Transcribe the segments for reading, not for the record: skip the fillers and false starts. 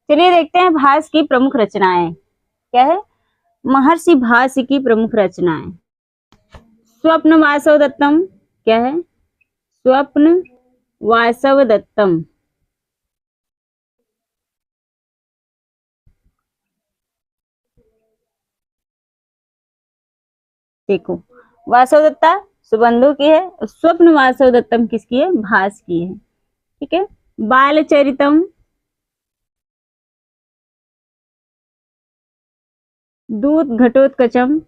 चलिए देखते हैं भास की प्रमुख रचनाएं क्या है। महर्षि भास की प्रमुख रचनाएं। स्वप्न वासव दत्तम क्या है। स्वप्न वासव दत्तम। देखो, वासव दत्ता सुबंधु की है, स्वप्न वासव दत्तम किसकी है, भास की है। ठीक है। बालचरितम, दूत घटोत्कचम,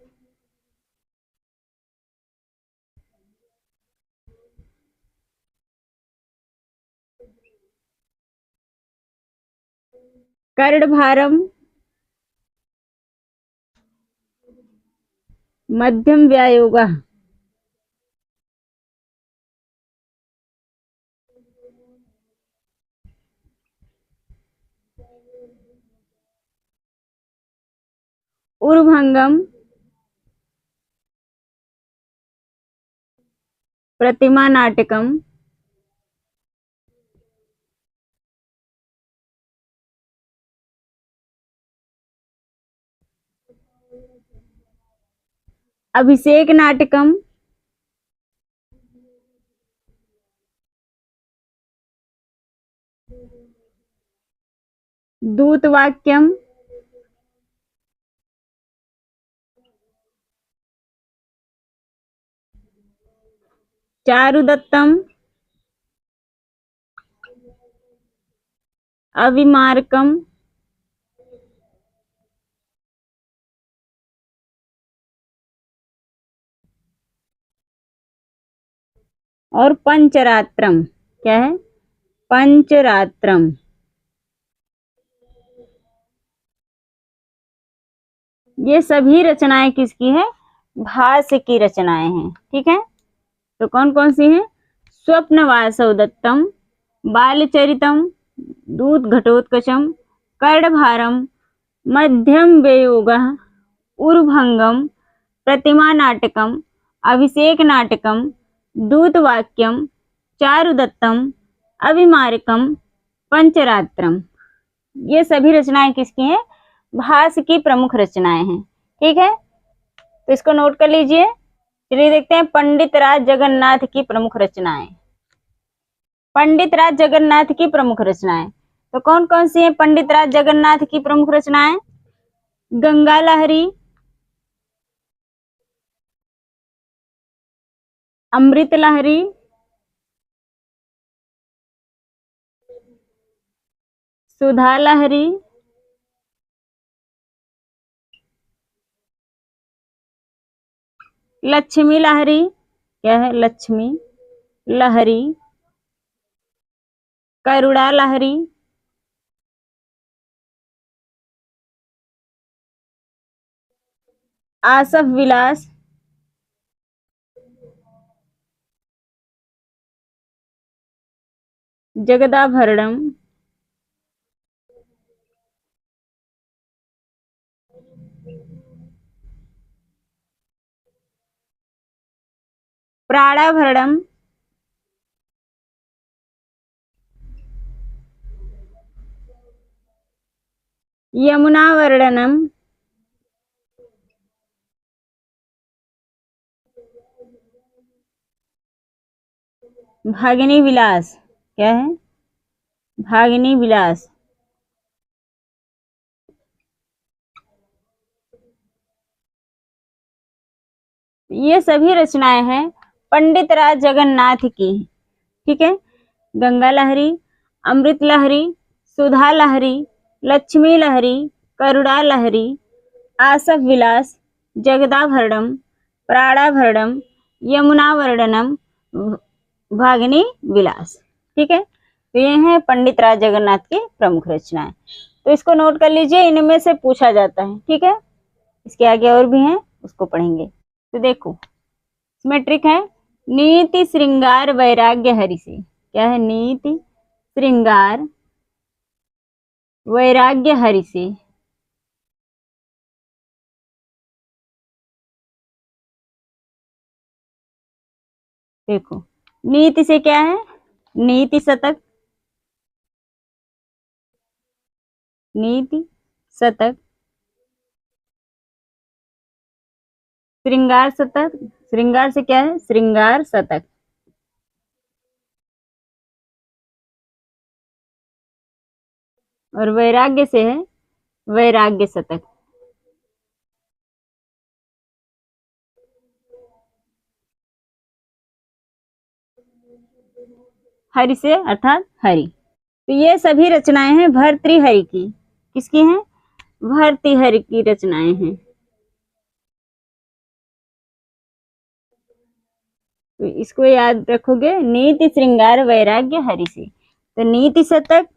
कर्णभारम, मध्यम व्यायोगा, उर्भंगम, प्रतिमा नाटकम, अभिषेक नाटकम, दूतवाक्यम, चारुदत्तम, अविमार्कम, और पंचरात्रम क्या है, पंचरात्रम। ये सभी रचनाएं किसकी है, भास की रचनाएं हैं। ठीक है। तो कौन कौन सी हैं, स्वप्न वासव दत्तम, बालचरितम, दूत घटोत्कचम, कर्णभारम, मध्यम वेयोगः, उर्भंगम, प्रतिमा नाटकम, अभिषेक नाटकम, दूतवाक्यम, चारुदत्तम, अविमारकम, पंचरात्रम। ये सभी रचनाएं किसकी हैं, भास की प्रमुख रचनाएं हैं। ठीक है। तो इसको नोट कर लीजिए। चलिए देखते हैं पंडित राज जगन्नाथ की प्रमुख रचनाएं। पंडित राज जगन्नाथ की प्रमुख रचनाएं, तो कौन कौन सी हैं पंडित राज जगन्नाथ की प्रमुख रचनाएं। गंगा लहरी, अमृत लहरी, सुधा लहरी, लक्ष्मी लहरी क्या है, लक्ष्मी लहरी, करुणा लहरी, आसफ विलास, जगदाभरणम, प्राणाभरणम, यमुना वर्णनम, भागिनी विलास क्या है, भागिनी विलास। ये सभी रचनाएं हैं पंडित राज जगन्नाथ की। ठीक है। गंगा लहरी, अमृत लहरी, सुधा लहरी, लक्ष्मी लहरी, करुणा लहरी, आसफ विलास, जगदाभरणम, प्राणाभरणम, यमुना वर्णनम, भागिनी विलास। ठीक है। तो ये हैं पंडित राज जगन्नाथ की प्रमुख रचनाएं। तो इसको नोट कर लीजिए, इनमें से पूछा जाता है। ठीक है। इसके आगे और भी हैं, उसको पढ़ेंगे। तो देखो, इसमें ट्रिक है, नीति श्रृंगार वैराग्य हरि से क्या है, नीति श्रृंगार वैराग्य हरि से। देखो, नीति से क्या है, नीति शतक, नीति शतक, श्रृंगार शतक, श्रृंगार से क्या है, श्रृंगार शतक, और वैराग्य से है वैराग्य शतक। हरि से अर्थात हरि। तो ये सभी रचनाएं हैं भर्तृहरि की। किसकी हैं, भर्तृहरि की रचनाएं हैं। तो इसको याद रखोगे, नीति श्रृंगार वैराग्य हरि से। तो नीति शतक,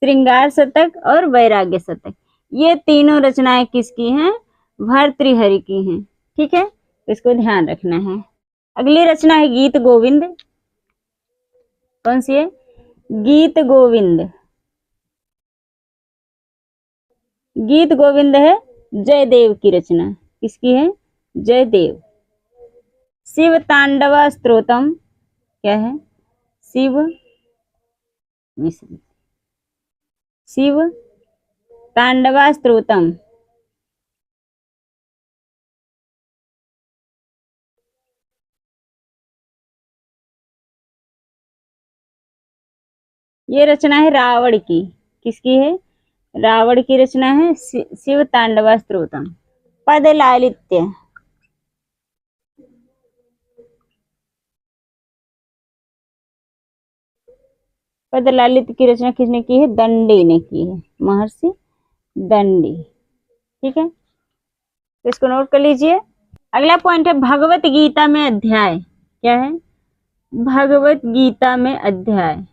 श्रृंगार शतक और वैराग्य शतक, ये तीनों रचनाएं किसकी हैं, भर्तृहरि की हैं। ठीक है, तो इसको ध्यान रखना है। अगली रचना है गीत गोविंद। कौन सी है, गीत गोविंद। गीत गोविंद है जयदेव की रचना। किसकी है, जयदेव। शिव तांडव स्तोत्रम, क्या है, शिव शिव तांडव स्तोत्रम, ये रचना है रावण की। किसकी है, रावण की रचना है शिव तांडव स्तोत्रम। पद लालित्य, पद लालित्य की रचना किसने की है, दंडी ने की है, महर्षि दंडी। ठीक है, तो इसको नोट कर लीजिए। अगला पॉइंट है भगवत गीता में अध्याय। क्या है, भगवत गीता में अध्याय।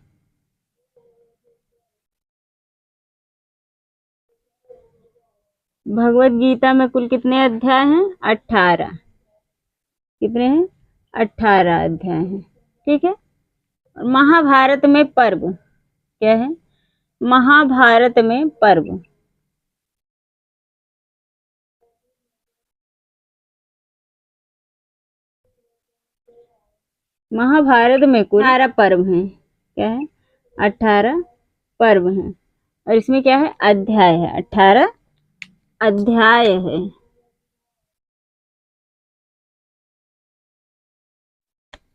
भगवत गीता में कुल कितने अध्याय हैं, 18। कितने हैं, 18 अध्याय हैं। ठीक है, महाभारत में पर्व। क्या है, महाभारत में पर्व। महाभारत में कुल 18 पर्व हैं। क्या है, 18 पर्व हैं, और इसमें क्या है, अध्याय है, 18 अध्याय है।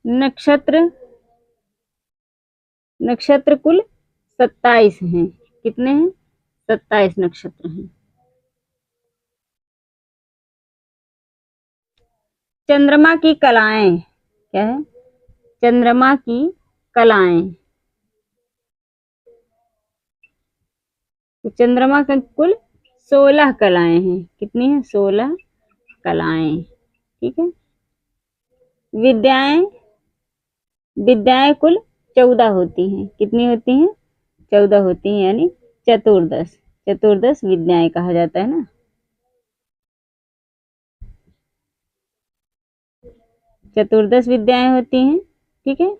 नक्षत्र, नक्षत्र कुल 27 हैं। कितने हैं, 27 नक्षत्र हैं। चंद्रमा की कलाएं। क्या है, चंद्रमा की कलाएं। तो चंद्रमा का कुल 16 कलाएं हैं। कितनी है, 16 कलाएं। ठीक है, विद्याएं, विद्याएं कुल 14 होती हैं। कितनी होती हैं, 14 होती हैं, यानी चतुर्दश। चतुर्दश विद्याएं कहा जाता है ना। चतुर्दश विद्याएं होती हैं। ठीक है,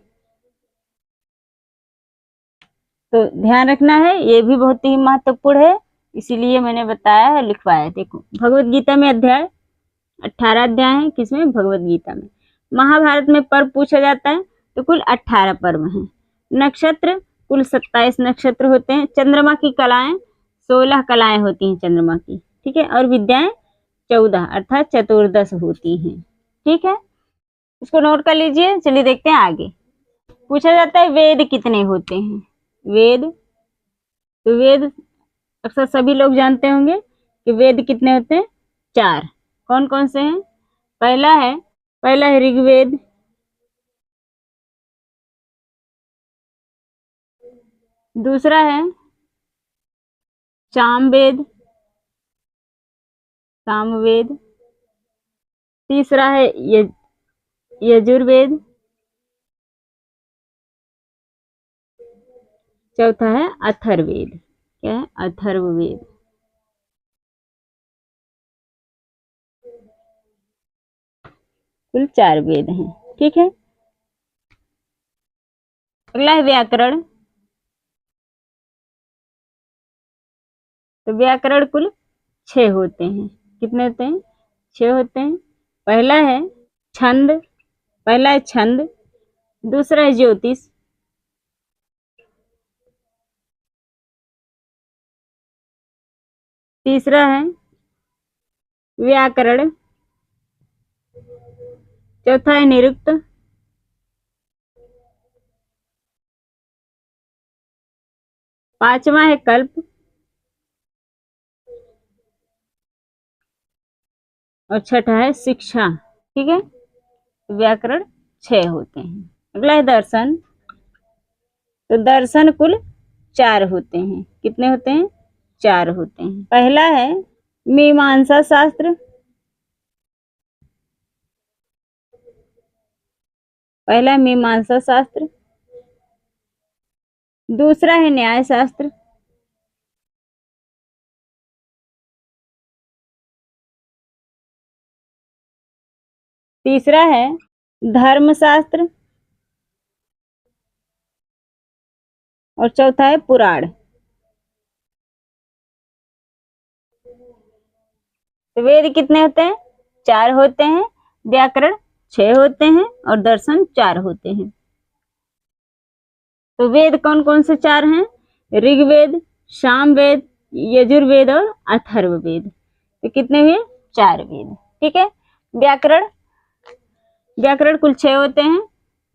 तो ध्यान रखना है, ये भी बहुत ही महत्वपूर्ण है, इसीलिए मैंने बताया है, लिखवाया। देखो, भगवत गीता में अध्याय 18 अध्याय हैं। किसमें, भगवत गीता में। महाभारत में पर्व पूछा जाता है, तो कुल 18 पर्व हैं। नक्षत्र कुल 27 नक्षत्र होते हैं। चंद्रमा की कलाएं 16 कलाएं होती हैं चंद्रमा की। ठीक है, और विद्याएं 14 अर्थात चतुर्दश होती हैं। ठीक है, इसको नोट कर लीजिए। चलिए देखते हैं आगे। पूछा जाता है वेद कितने होते हैं, वेद। तो वेद अक्सर सभी लोग जानते होंगे कि वेद कितने होते हैं, 4। कौन कौन से हैं, पहला है ऋग्वेद, दूसरा है सामवेद, सामवेद, तीसरा है यजुर्वेद, चौथा है अथर्ववेद। क्या है, अथर्ववेद। कुल 4 वेद हैं। ठीक है, अगला है व्याकरण। तो व्याकरण कुल 6 होते हैं। कितने होते हैं, 6 होते हैं। पहला है छंद, पहला है छंद, दूसरा है ज्योतिष, तीसरा है व्याकरण, चौथा है निरुक्त, पांचवा है कल्प और छठा है शिक्षा। ठीक है, व्याकरण 6 होते हैं। अगला है दर्शन। तो दर्शन कुल 4 होते हैं। कितने होते हैं? 4 होते हैं। पहला है मीमांसा शास्त्र, पहला मीमांसा शास्त्र, दूसरा है न्याय शास्त्र, तीसरा है धर्मशास्त्र और चौथा है पुराण। तो वेद कितने होते हैं? 4 होते हैं, व्याकरण 6 होते हैं और दर्शन 4 होते हैं। तो वेद कौन कौन से 4 हैं? ऋग्वेद, सामवेद, यजुर्वेद और अथर्ववेद। तो कितने हुए? 4 वेद। ठीक है। व्याकरण, व्याकरण कुल 6 होते हैं।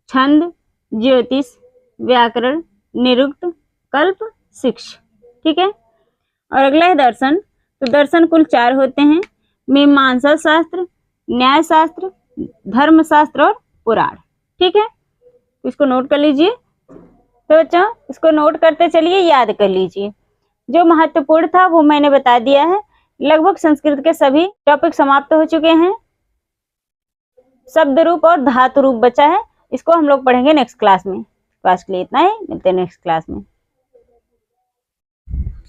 छंद, ज्योतिष, व्याकरण, निरुक्त, कल्प, शिक्षा। ठीक है। और अगला है दर्शन। तो दर्शन कुल 4 होते हैं। मीमांसा शास्त्र, न्याय शास्त्र, धर्मशास्त्र और पुराण। ठीक है, इसको नोट कर लीजिए। तो बच्चों इसको नोट करते चलिए, याद कर लीजिए। जो महत्वपूर्ण था वो मैंने बता दिया है। लगभग संस्कृत के सभी टॉपिक समाप्त हो चुके हैं। शब्द रूप और धातु रूप बचा है, इसको हम लोग पढ़ेंगे नेक्स्ट क्लास में। क्लास के लिए इतना ही, मिलते हैं नेक्स्ट क्लास में।